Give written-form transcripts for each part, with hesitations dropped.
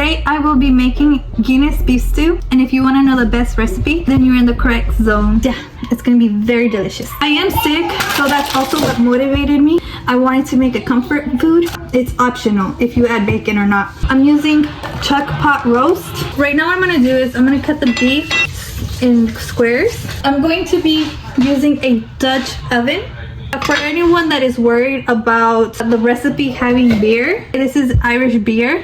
Today I will be making Guinness beef stew, and if you want to know the best recipe, then you're in the correct zone. Yeah, it's gonna be very delicious. I am sick, so that's also what motivated me. I wanted to make a comfort food. It's optional if you add bacon or not. I'm using chuck pot roast. Right now what I'm gonna do is I'm gonna cut the beef in squares. I'm going to be using a Dutch oven. For anyone that is worried about the recipe having beer, this is Irish beer.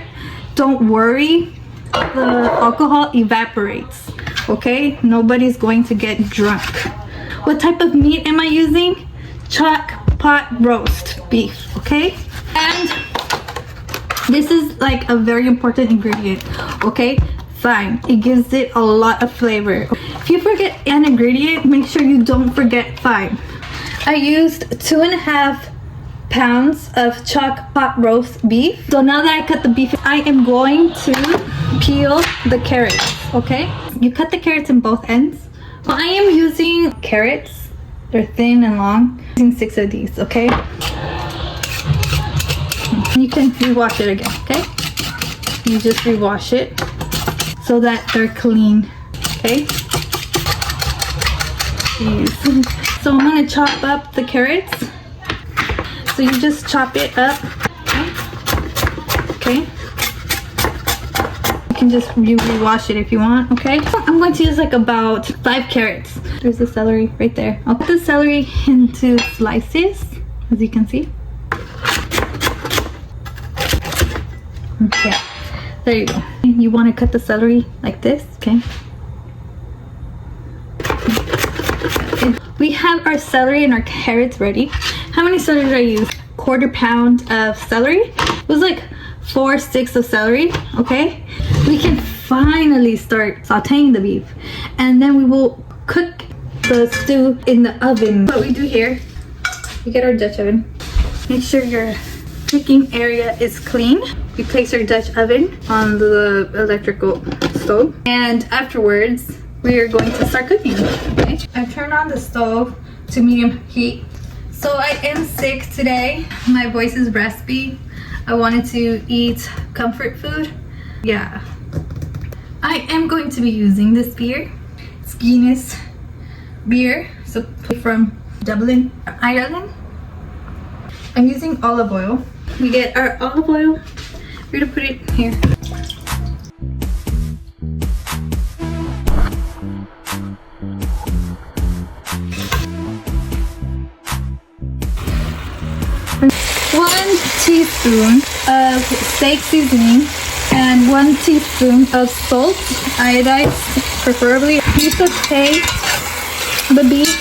Don't worry, the alcohol evaporates, okay? Nobody's going to get drunk. What type of meat am I using? Chuck pot roast beef, okay? And this is like a very important ingredient, okay? Thyme. It gives it a lot of flavor. If you forget an ingredient, make sure you don't forget thyme. I used 2.5 pounds of chuck pot roast beef. So now that I cut the beef, I am going to peel the carrots, okay? You cut the carrots in both ends. Well, I am using carrots. They're thin and long. I'm using 6 of these, okay? You can rewash it again, okay? You just rewash it so that they're clean, okay? Jeez. So I'm gonna chop up the carrots. So you just chop it up, okay? You can just rewash it if you want, okay? I'm going to use like about 5 carrots. There's the celery right there. I'll put the celery into slices, as you can see. Okay, there you go. You want to cut the celery like this, okay? We have our celery and our carrots ready. How many celery did I use? 1/4 pound of celery. It was like 4 sticks of celery, okay? We can finally start sauteing the beef. And then we will cook the stew in the oven. What we do here, we get our Dutch oven. Make sure your cooking area is clean. We place our Dutch oven on the electrical stove. And afterwards, we are going to start cooking, okay? I've turned on the stove to medium heat. So I am sick today. My voice is raspy. I wanted to eat comfort food. Yeah. I am going to be using this beer. It's Guinness beer, so from Dublin, Ireland. I'm using olive oil. We get our olive oil. We're gonna put it here. One teaspoon of steak seasoning and 1 teaspoon of salt, iodized preferably. You saute the beef,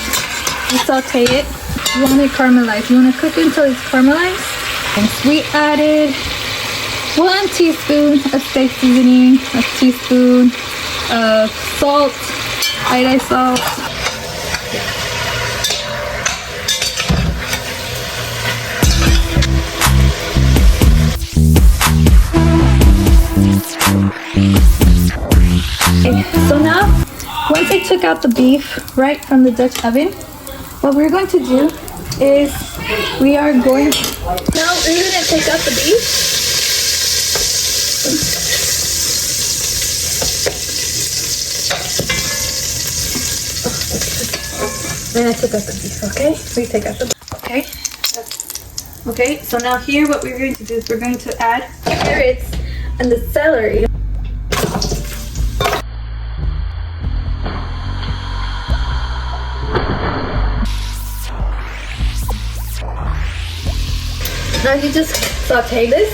you saute it. You want it caramelized. You want to cook it until it's caramelized. And we added 1 teaspoon of steak seasoning, a teaspoon of salt, iodized salt. Okay, so now, once I took out the beef right from the Dutch oven, what we're going to do is we are going to take out the beef. Then I took out the beef, okay? We take out the beef, okay? Okay, so now here what we're going to do is we're going to add carrots and the celery. Now you just saute this.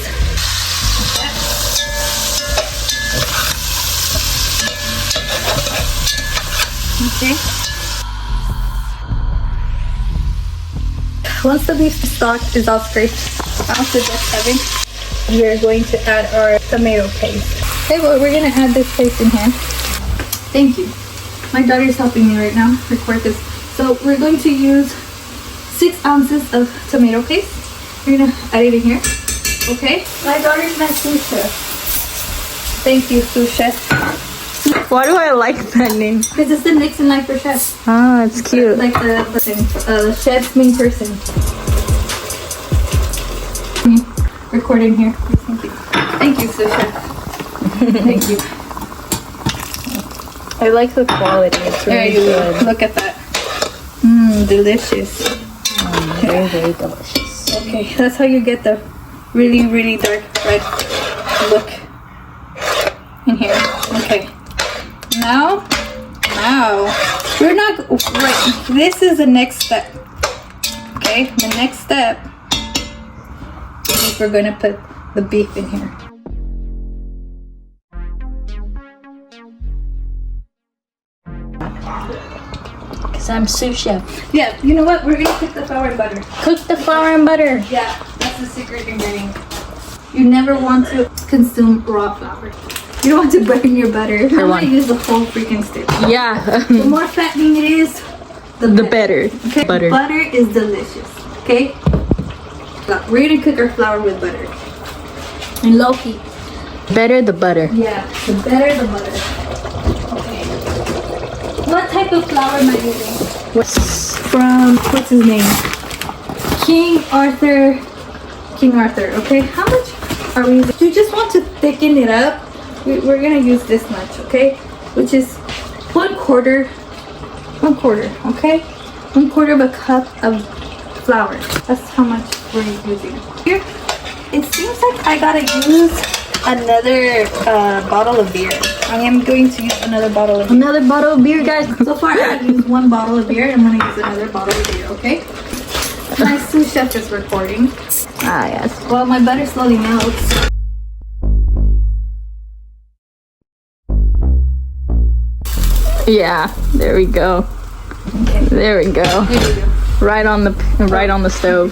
Okay. Once the beef stock is all scraped out the Dutch oven, we are going to add our tomato paste. Okay, well we're gonna add this paste in here. Thank you. My daughter's helping me right now record this. So we're going to use 6 ounces of tomato paste. We're gonna add it in here. Okay. My daughter's my sous chef. Thank you, sous chef. Why do I like that name? Because it's the Nixon line for chef. Ah, it's cute. Like the chef's main person. Recording here. Thank you. Thank you, sous chef. Thank you. I like the quality. It's There really you go. good. Look at that. Mmm, delicious. Very, very delicious. Okay, that's how you get the really, really dark red look in here. Okay. Now, we're not, right, this is the next step. Okay, the next step is we're gonna put the beef in here. Because I'm sous chef. Yeah, you know what? We're gonna cook the flour and butter. Cook the flour and butter. Yeah, that's the secret ingredient. You never want to consume raw flour. You don't want to burn your butter. I'm gonna use the whole freaking stick. Yeah. The more fattening it is, the better. Okay? Butter. Butter is delicious. Okay? We're gonna cook our flour with butter. And low heat. Better the butter. Yeah, the better the butter. Okay. What type of flour am I using? What's From, what's his name? King Arthur, okay? How much are we using? You just want to thicken it up. We're gonna use this much, okay? Which is 1/4, okay? 1/4 of a cup of flour. That's how much we're using. Here, it seems like I gotta use another bottle of beer. I am going to use another bottle of beer. another bottle of beer, guys? So far, I've used 1 bottle of beer. I'm gonna use another bottle of beer, okay? My sous chef is recording. Ah, yes. Well, my butter slowly melts. Yeah, there we go. Okay. There we go. Here we go. Right on the stove.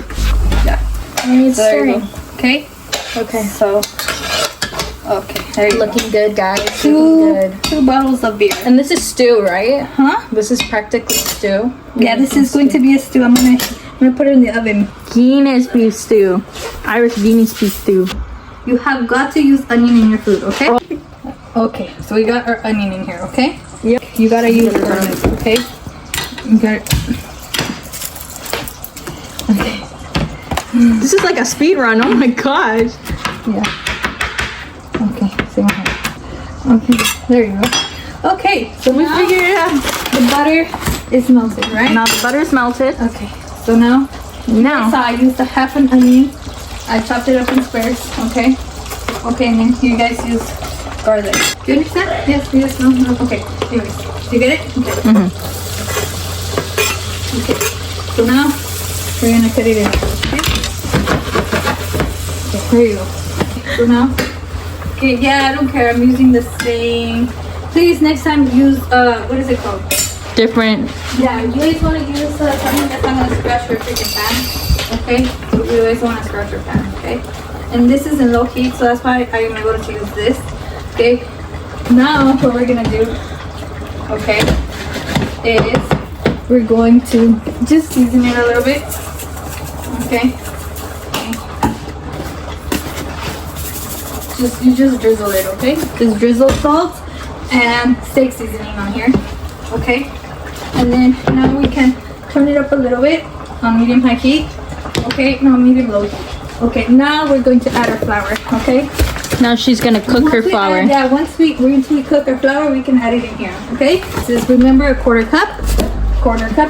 Yeah. And it's So there you stirring. go. Okay. Okay. So. Okay. There you go. Looking good, guys. Looking good. 2 bottles of beer. And this is stew, right? Huh? This is practically stew. Yeah, this is going to be a stew. I'm gonna put it in the oven. Guinness beef stew. Irish Guinness beef stew. You have got to use onion in your food, okay? Okay, so we got our onion in here, okay? Yep. You gotta use it on this, okay? You got it. Okay. This is like a speed run. Oh my gosh. Yeah. Okay, same here. Okay, there you go. Okay, so We now figured it out. the butter is melted, right? Now the butter's melted. Okay, so now, so Now. I used a half an onion. I chopped it up in squares, okay? Okay, and then you guys use garlic. Do you understand? Yes, no. Okay, anyways. Do you get it? Okay. Mm-hmm. Okay, so now we're gonna cut it in, okay? Okay, here you go. So now, okay, yeah, I don't care. I'm using the same. Please, next time use, what is it called? Different. Yeah, you guys want to use something that's not going to scratch your freaking pan, okay? So you guys want to scratch your pan, okay? And this is in low heat, so that's why I am able to use this, okay? Now, what we're going to do, okay, is we're going to just season it a little bit, okay? You just drizzle it, okay? Just drizzle salt and steak seasoning on here, okay? And then now we can turn it up a little bit on medium-high heat, okay? No, medium-low heat. Okay, now we're going to add our flour, okay? Now she's gonna cook her flour. Once we cook our flour, we can add it in here, okay? Just remember a quarter cup,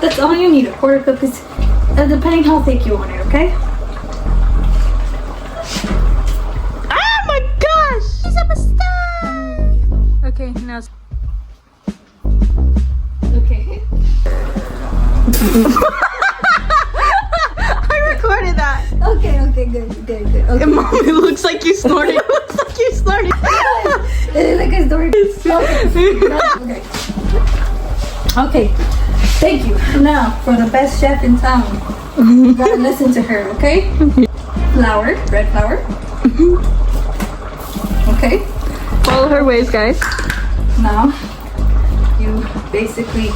that's all you need. A quarter cup is depending how thick you want it, okay? Oh my gosh! She's a star. Okay, now. Okay. I recorded that. Okay, good. Okay. Mom, it looks like you snorted. It looks like you snorted. It is like a story. Okay. Thank you. Now for the best chef in town. You gotta listen to her, okay? Flour, red flour. Okay. Follow her ways, guys. Now you basically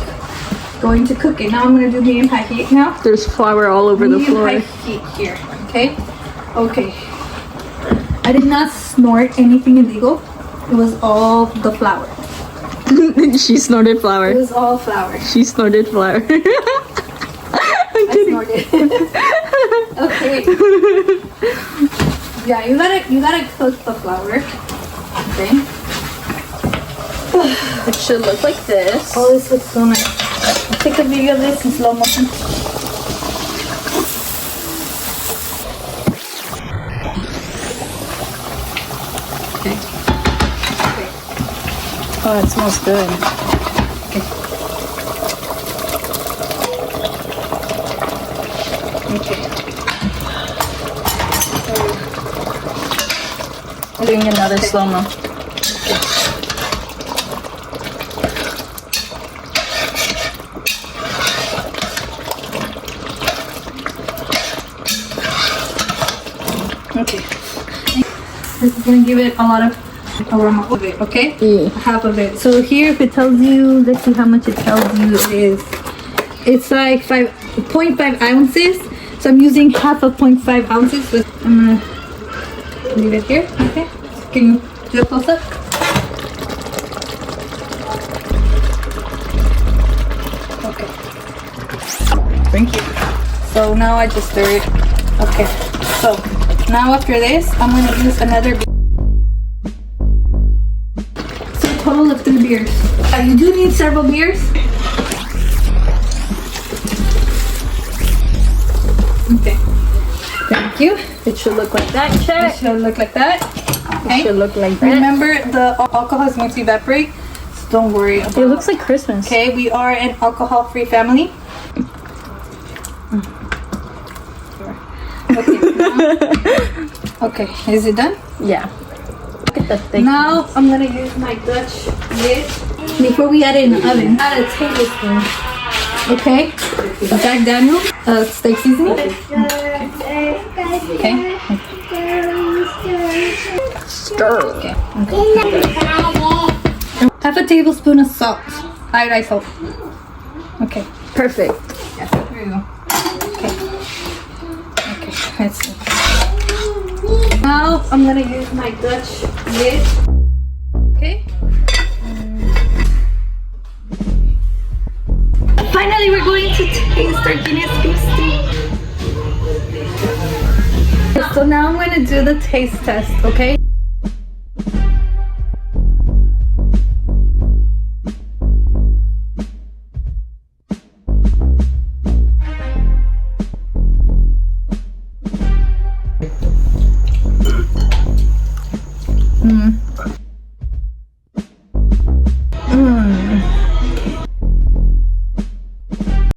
going to cook it. Now I'm gonna do medium high heat now. There's flour all over the floor. Medium high heat here. Okay. Okay. I did not snort anything illegal. It was all the flour. She snorted It flour. was all flour. She snorted flour. I snorted. Okay. Yeah, you gotta cook the flour. Okay. It should look like this. Oh, this looks so nice. I'll take a video of this in slow motion. Okay. Oh, it smells good. Okay. I'm doing another slow-mo. Okay. This is gonna give it a lot of aroma of it, okay? Yeah. Half of it. So here, if it tells you, let's see how much it tells you it is. It's like 0.5 ounces. So I'm using half of 0.5 ounces. But I'm gonna leave it here. Okay. Can you do a close up? Okay. Thank you. So now I just stir it. Okay. So now after this, I'm gonna use another. So a total of 3 beers. You do need several beers. Okay. Thank you. It should look like that, It check. should look like that. It Okay. should look like that. Remember, the alcohol is going to evaporate, so don't worry about It looks like Christmas. Okay, we are an alcohol-free family. Okay, now, okay, is it done? Yeah. Look at the thick. Now I'm gonna use my Dutch lid. Before we add it in the oven, add a tablespoon. Okay, Jack Daniel steak seasoning. Okay. Stir. Okay. Half a tablespoon of salt. Iodized salt. Okay. Perfect. Yes, there you go. Okay. Okay, let's see. Now I'm gonna use my Dutch lid. Okay. Finally, we're going to taste our Guinness beef stew. So now I'm gonna do the taste test, okay?